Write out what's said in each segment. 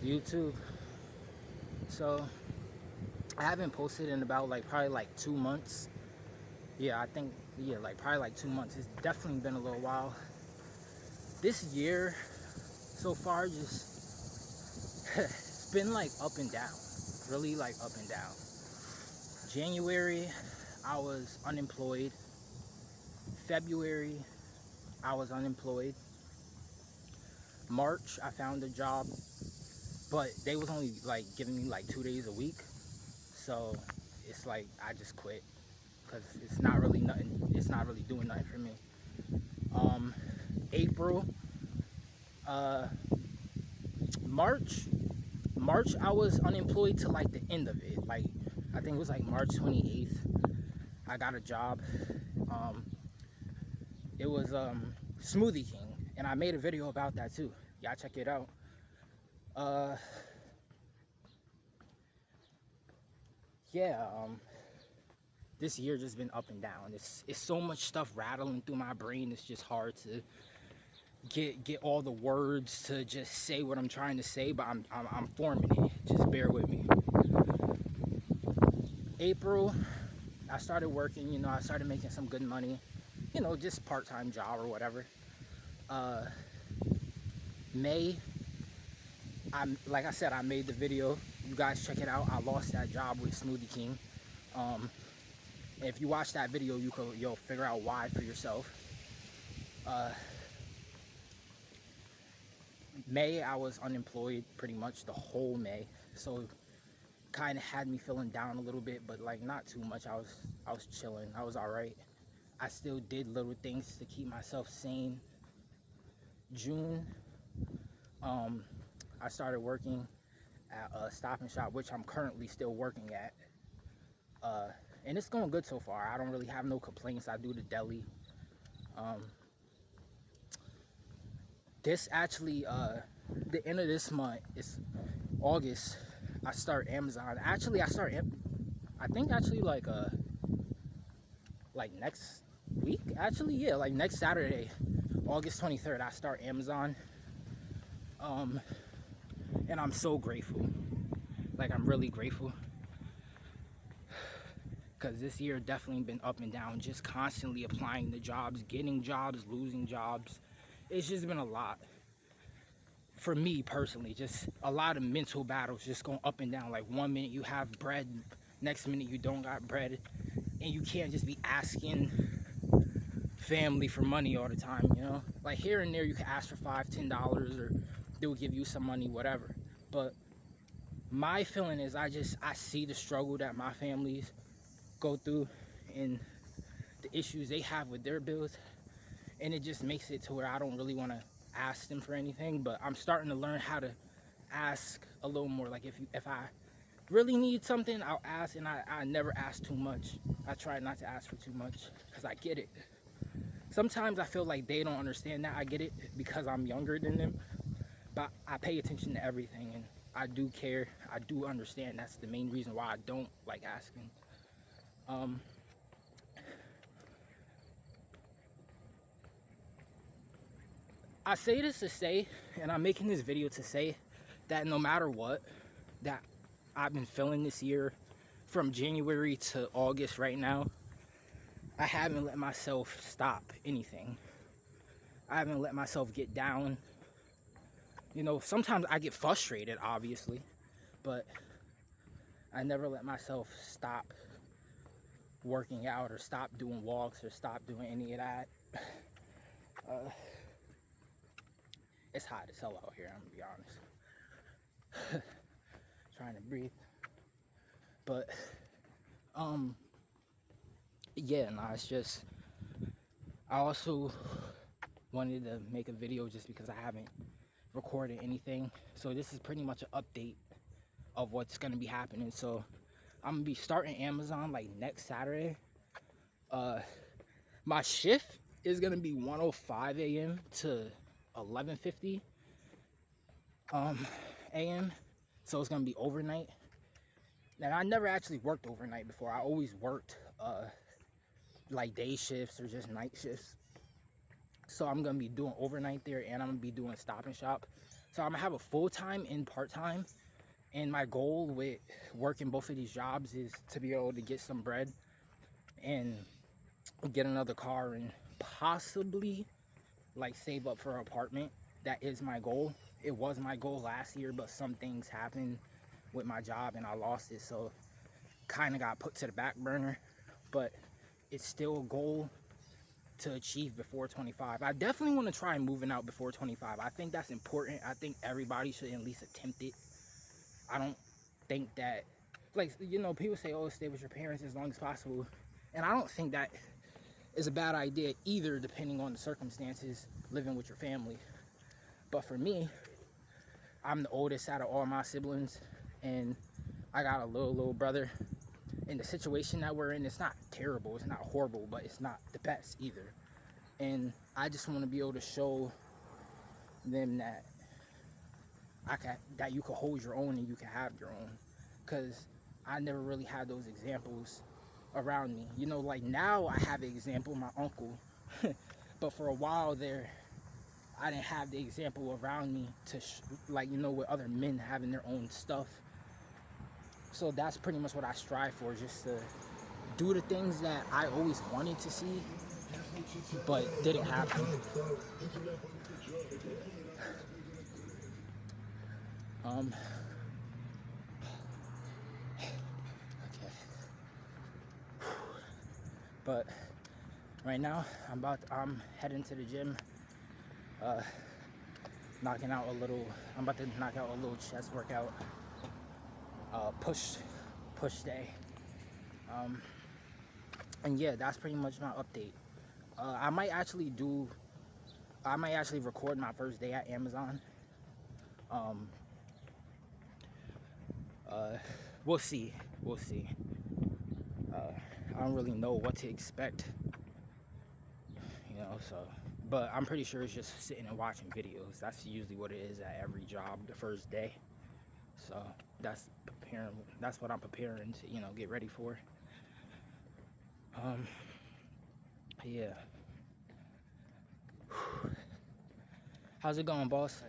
YouTube. So I haven't posted in about probably 2 months. Yeah, I think probably 2 months. It's definitely been a little while. This year so far just it's been up and down. Really up and down. January I was unemployed. February I was unemployed. March I found a job, but they was only giving me 2 days a week. So it's I just quit because it's not really nothing. It's not really doing nothing for me. April, uh, March, March I was unemployed to the end of it. I think it was March 28th. I got a job. Um, it was Smoothie King, and I made a video about that too. Y'all check it out. Uh, yeah. This year just been up and down. It's so much stuff rattling through my brain. It's just hard to get all the words to just say what I'm trying to say, but I'm forming it. Just bear with me. April, I started working. I started making some good money. Just part-time job or whatever. May, like I said, I made the video. You guys check it out. I lost that job with Smoothie King. If you watch that video, you'll figure out why for yourself. May I was unemployed pretty much the whole May, so kind of had me feeling down a little bit, but not too much. I was chilling. I was all right. I still did little things to keep myself sane. June, I started working at a Stop and Shop, which I'm currently still working at. And it's going good so far. I don't really have no complaints. I do the deli. This actually, the end of this month, it's August, I start Amazon. Actually, I think actually next week. Actually, yeah, next Saturday, August 23rd, I start Amazon. And I'm so grateful. I'm really grateful. Because this year definitely been up and down, just constantly applying the jobs, getting jobs, losing jobs. It's just been a lot. For me personally, just a lot of mental battles, just going up and down. 1 minute you have bread, next minute you don't got bread. And you can't just be asking family for money all the time, here and there you can ask for $5, $10, or they'll give you some money, whatever. But my feeling is I see the struggle that my families go through and the issues they have with their bills, and it just makes it to where I don't really want to ask them for anything. But I'm starting to learn how to ask a little more. If I really need something, I'll ask, and I never ask too much. I try not to ask for too much because I get it. Sometimes I feel like they don't understand that I get it because I'm younger than them, but I pay attention to everything, and I do care. I do understand. That's the main reason why I don't like asking. I say this to say, and I'm making this video to say, that no matter what that I've been feeling this year, from January to August right now, I haven't let myself stop anything. I haven't let myself get down. Sometimes I get frustrated, obviously, but I never let myself stop working out or stop doing walks or stop doing any of that. It's hot as hell out here, I'm gonna be honest. Trying to breathe. But yeah, nah, it's just, I also wanted to make a video just because I haven't recorded anything. So this is pretty much an update of what's gonna be happening. So I'm gonna be starting Amazon next Saturday. My shift is gonna be 1:05 a.m. to 11:50 a.m. So it's gonna be overnight. And I never actually worked overnight before. I always worked day shifts or just night shifts. So I'm gonna be doing overnight there, and I'm gonna be doing Stop and Shop. So I'm gonna have a full-time and part-time. And my goal with working both of these jobs is to be able to get some bread and get another car and possibly like save up for an apartment. That is my goal. It was my goal last year, but some things happened with my job and I lost it, so kind of got put to the back burner. But it's still a goal to achieve before 25. I definitely want to try moving out before 25. I think that's important. I think everybody should at least attempt it. I don't think that, like, you know, people say, oh, stay with your parents as long as possible. And I don't think that is a bad idea either, depending on the circumstances, living with your family. But for me, I'm the oldest out of all my siblings, and I got a little brother. And the situation that we're in, it's not terrible, it's not horrible, but it's not the best either. And I just want to be able to show them that that you can hold your own and you can have your own, because I never really had those examples around me. You know, like now I have an example, my uncle, but for a while there, I didn't have the example around me to like, you know, with other men having their own stuff. So that's pretty much what I strive for, just to do the things that I always wanted to see, but didn't happen. Okay. But right now, I'm heading to the gym, knocking out a little. I'm about to knock out a little chest workout, push day. And yeah, that's pretty much my update. I might actually record my first day at Amazon. We'll see. I don't really know what to expect, you know. So, but I'm pretty sure it's just sitting and watching videos. That's usually what it is at every job the first day. So that's what I'm preparing to, you know, get ready for. Yeah. How's it going, boss?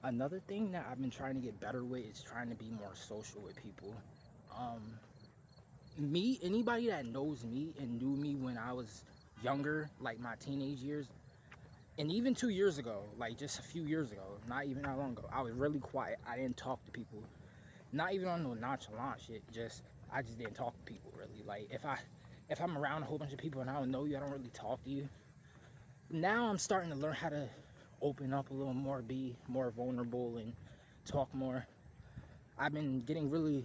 Another thing that I've been trying to get better with is trying to be more social with people. Anybody that knows me and knew me when I was younger, like my teenage years, and even 2 years ago, like just a few years ago, not even that long ago, I was really quiet. I didn't talk to people, not even on no nonchalant shit. I just didn't talk to people really. Like if I'm around a whole bunch of people and I don't know you, I don't really talk to you. Now I'm starting to learn how to open up a little more, be more vulnerable, and talk more. I've been getting really,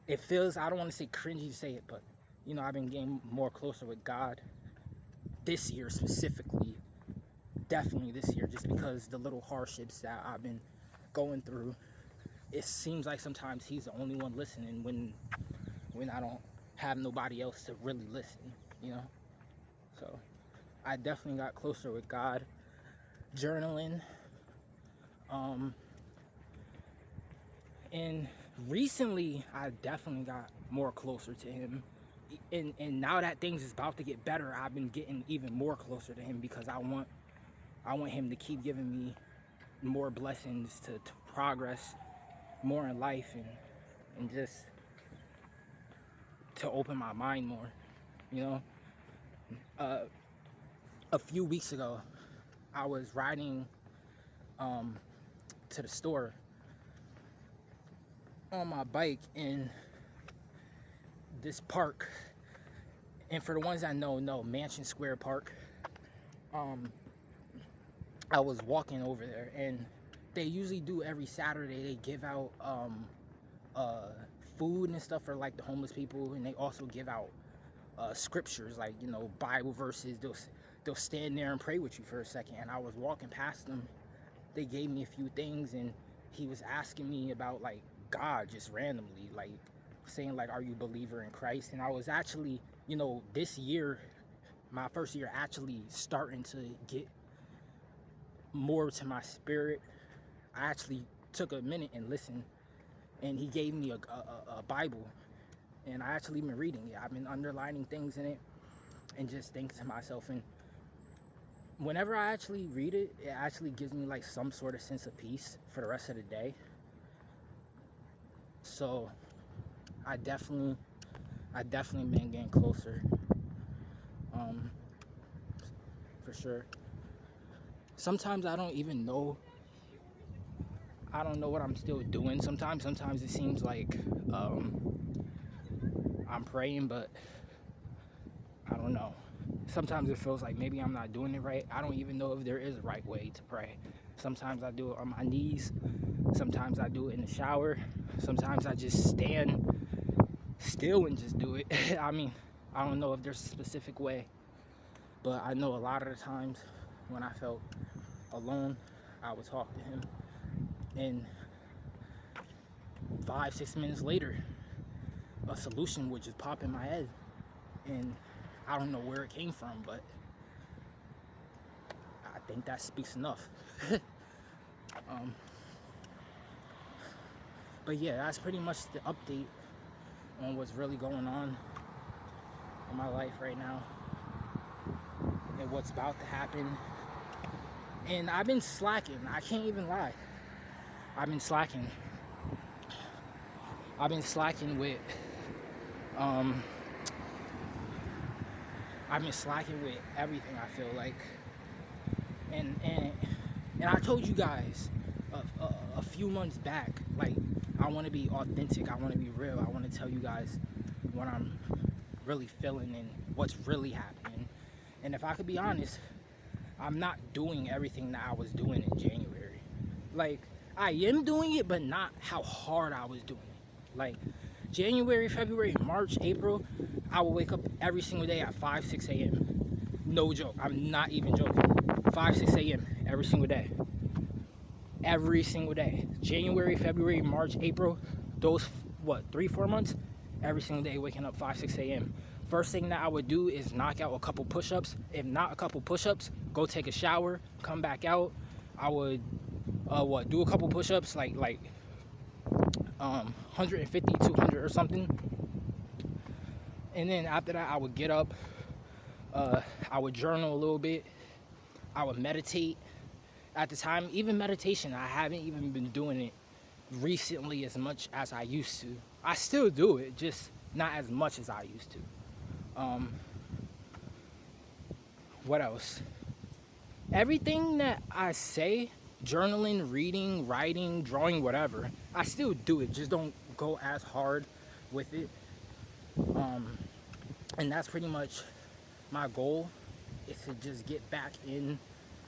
it feels, I don't want to say cringy to say it, but you know, I've been getting more closer with God this year specifically, definitely this year, just because the little hardships that I've been going through. It seems like sometimes he's the only one listening when I don't have nobody else to really listen, you know. So I definitely got closer with God, journaling, and recently I definitely got more closer to him. And now that things is about to get better, I've been getting even more closer to him, because I want him to keep giving me more blessings to progress more in life, and just to open my mind more, you know. A few weeks ago, I was riding to the store on my bike in this park, and for the ones that know Mansion Square Park. I was walking over there, and they usually do every Saturday, they give out food and stuff for like the homeless people, and they also give out scriptures, like, you know, Bible verses. They'll stand there and pray with you for a second. And I was walking past them, they gave me a few things, and he was asking me about like God, just randomly, like saying like, are you a believer in Christ? And I was actually, you know, this year, my first year, actually starting to get more to my spirit. I actually took a minute and listened, and he gave me a Bible, and I actually been reading it. I've been underlining things in it and just thinking to myself, and whenever I actually read it, it actually gives me like some sort of sense of peace for the rest of the day. So I definitely been getting closer, um, for sure. Sometimes I don't even know. I don't know what I'm still doing. Sometimes it seems like I'm praying, but I don't know. Sometimes it feels like maybe I'm not doing it right. I don't even know if there is a right way to pray. Sometimes I do it on my knees. Sometimes I do it in the shower. Sometimes I just stand still and just do it. I mean, I don't know if there's a specific way, but I know a lot of the times when I felt alone, I would talk to him, and 5, 6 minutes later, a solution would just pop in my head, and I don't know where it came from, but I think that speaks enough. um, but yeah, that's pretty much the update on what's really going on in my life right now and what's about to happen. And I've been slacking. I can't even lie. I've been slacking. With I've been slacking with everything, I feel like. And I told you guys a few months back, like, I want to be authentic, I want to be real, I want to tell you guys what I'm really feeling and what's really happening. And if I could be honest, I'm not doing everything that I was doing in January. Like, I am doing it, but not how hard I was doing it. Like, January, February, March, April, I would wake up every single day at 5, 6 a.m. No joke. I'm not even joking. 5, 6 a.m. every single day. Every single day. January, February, March, April, those, 3, 4 months? Every single day waking up 5, 6 a.m. First thing that I would do is knock out a couple push-ups. If not a couple push-ups, go take a shower, come back out. I would do a couple push-ups, like 150, 200 or something. And then after that, I would get up. I would journal a little bit. I would meditate. At the time, even meditation, I haven't even been doing it recently as much as I used to. I still do it, just not as much as I used to. What else? Everything that I say, journaling, reading, writing, drawing, whatever, I still do it, just don't go as hard with it. And that's pretty much my goal, is to just get back in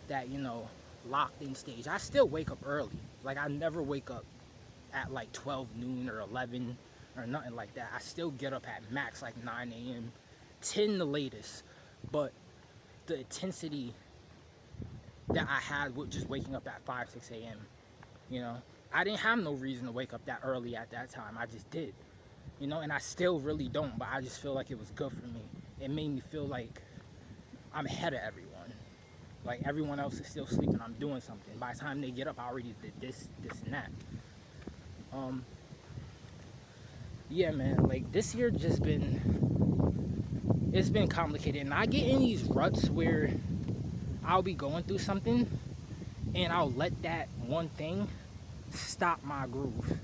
that, locked in stage. I still wake up early. Like, I never wake up at like 12 noon or 11 or nothing like that. I still get up at max like 9 a.m., 10 the latest. But the intensity that I had with just waking up at 5, 6 a.m., I didn't have no reason to wake up that early at that time. I just did, and I still really don't, but I just feel like it was good for me. It made me feel like I'm ahead of everyone. Like, everyone else is still sleeping, I'm doing something. By the time they get up, I already did this, and that. Yeah, man, like, this year it's been complicated. And I get in these ruts where I'll be going through something, and I'll let that one thing stop my groove.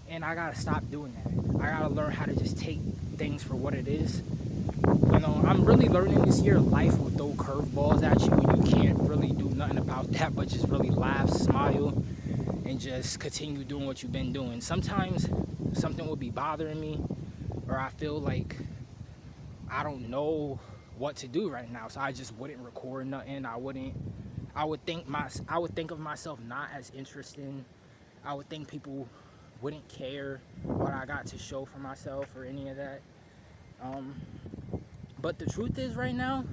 And I gotta stop doing that. I gotta learn how to just take things for what it is. I'm really learning this year, life will throw curveballs at you, and you can't really do nothing about that but just really laugh, smile, and just continue doing what you've been doing. Sometimes something will be bothering me, or I feel like I don't know what to do right now, so I just wouldn't record nothing. I would think of myself not as interesting. I would think people wouldn't care what I got to show for myself or any of that. But the truth is, right now,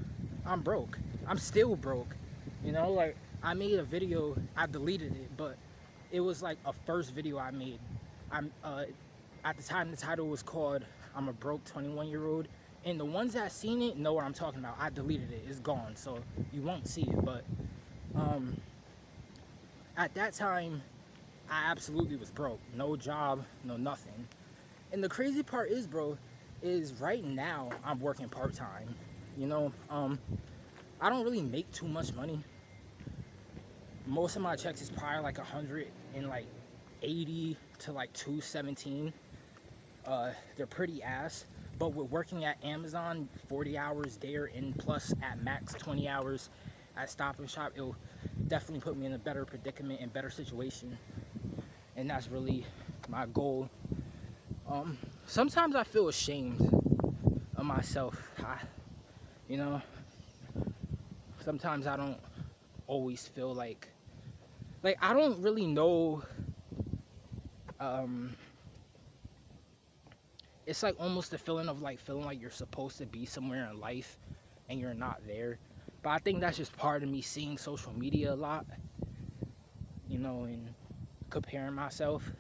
I'm broke. I'm still broke. Like, I made a video, I deleted it, but it was like a first video I made. At the time, the title was called "I'm a Broke 21-Year-Old," and the ones that seen it know what I'm talking about. I deleted it. It's gone, so you won't see it. But at that time, I absolutely was broke. No job, no nothing. And the crazy part is, bro, is right now I'm working part-time. I don't really make too much money. Most of my checks is probably like 180 to like 217. They're pretty ass. But with working at Amazon, 40 hours there and plus at max 20 hours at Stop and Shop, it'll definitely put me in a better predicament and better situation. And that's really my goal. Sometimes I feel ashamed of myself. You know, sometimes I don't always feel like I don't really know. It's like almost the feeling of like feeling like you're supposed to be somewhere in life and you're not there. But I think that's just part of me seeing social media a lot, you know, and comparing myself,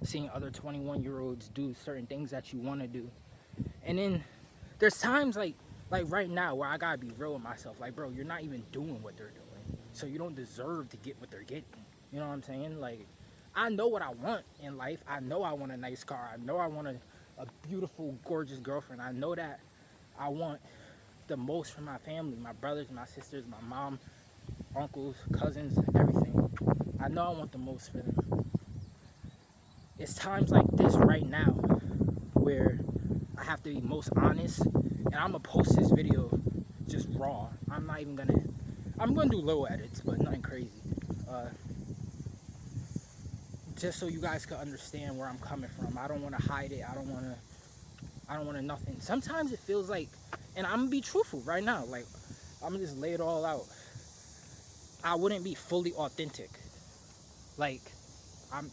seeing other 21-year-olds do certain things that you want to do. And then there's times like right now where I gotta be real with myself. Like, bro, you're not even doing what they're doing, so you don't deserve to get what they're getting. You know what I'm saying? Like, I know what I want in life. I know I want a nice car. I know I want a beautiful, gorgeous girlfriend. I know that I want the most from my family, my brothers, my sisters, my mom, uncles, cousins, everything. I know I want the most for them. It's times like this right now where I have to be most honest, and I'm gonna post this video just raw. I'm gonna do little edits, but nothing crazy. Just so you guys can understand where I'm coming from. I don't want to hide it. I don't want to nothing. Sometimes it feels like, and I'm gonna be truthful right now, like I'm gonna just lay it all out. I wouldn't be fully authentic. Like I'm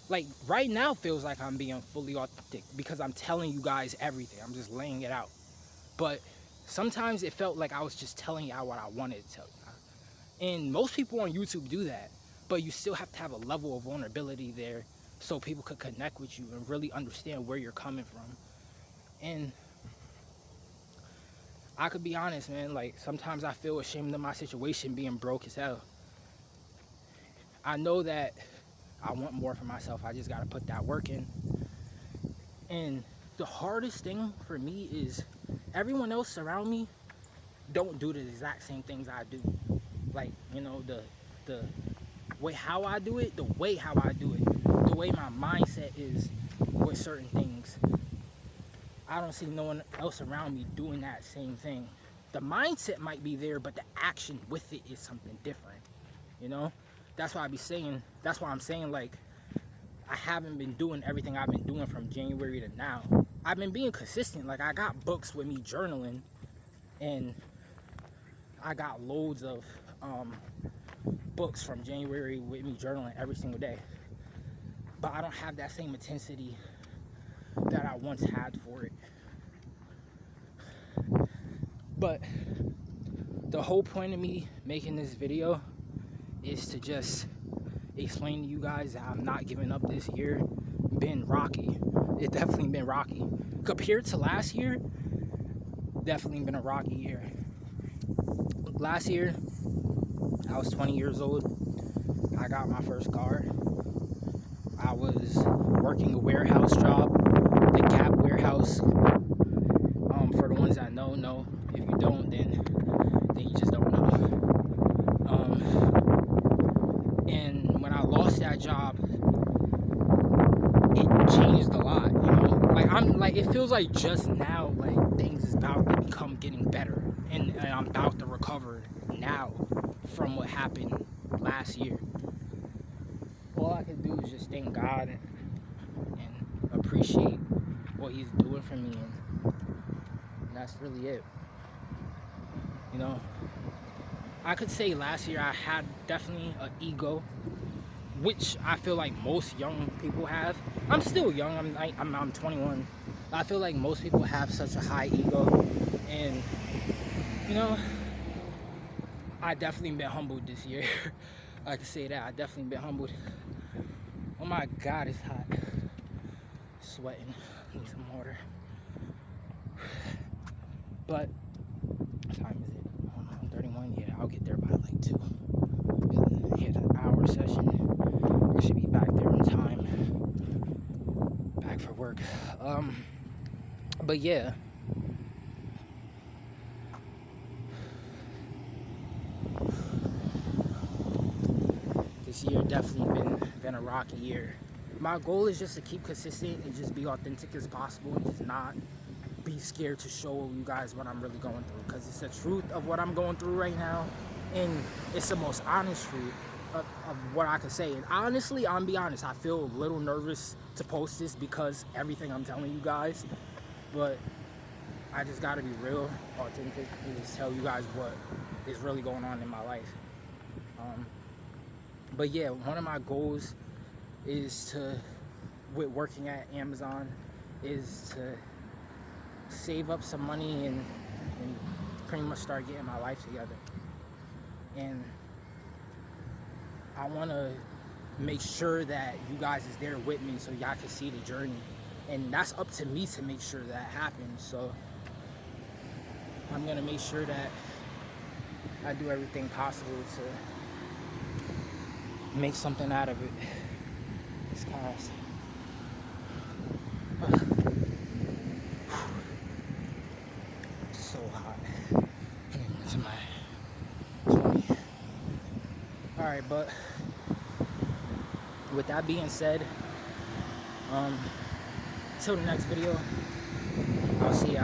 like right now feels like I'm being fully authentic because I'm telling you guys everything. I'm just laying it out. But sometimes it felt like I was just telling y'all what I wanted to tell you. And most people on YouTube do that, but you still have to have a level of vulnerability there so people could connect with you and really understand where you're coming from. And I could be honest, man, like sometimes I feel ashamed of my situation being broke as hell. I know that I want more for myself. I just gotta put that work in. And the hardest thing for me is everyone else around me don't do the exact same things I do. Like, you know, the way how I do it, the way my mindset is with certain things. I don't see no one else around me doing that same thing. The mindset might be there, but the action with it is something different. You know? That's why I'm saying like I haven't been doing everything I've been doing from January to now. I've been being consistent. Like I got books with me journaling, and I got loads of books from January with me journaling every single day. But I don't have that same intensity that I once had for it. But the whole point of me making this video is to just explain to you guys that I'm not giving up this year. Been rocky. It definitely been rocky. Compared to last year, definitely been a rocky year. Last year, I was 20 years old. I got my first car. I was working a warehouse job, the Gap warehouse. For the ones that know. If you don't, then you just don't know. And when I lost that job, it changed a lot. You know, it feels like just now, like things is about to become getting better, and I'm about to recover now from what happened last year. All I can do is just thank God and appreciate what He's doing for me, and that's really it. You know, I could say last year I had definitely an ego, which I feel like most young people have. I'm still young. I'm 21. I feel like most people have such a high ego, and you know, I definitely been humbled this year. I can say that I definitely been humbled. Oh my God, it's hot. Sweating. Need some water. But what time is it? 31. Yeah, I'll get there by like 2. Hit an hour session. I should be back there on time. Back for work. But yeah. this year definitely been a rocky year. My goal is just to keep consistent and just be authentic as possible and just not be scared to show you guys what I'm really going through, because it's the truth of what I'm going through right now, and it's the most honest truth of what I could say. And honestly, I'm gonna be honest, I feel a little nervous to post this because everything I'm telling you guys, but I just gotta be real, authentic, and just tell you guys what is really going on in my life. But yeah, one of my goals is to, with working at Amazon, is to save up some money and pretty much start getting my life together. And I want to make sure that you guys is there with me so y'all can see the journey. And that's up to me to make sure that happens. So I'm going to make sure that I do everything possible to make something out of it. This car's so hot. Into my 20. Alright, but with that being said, till the next video, I'll see ya.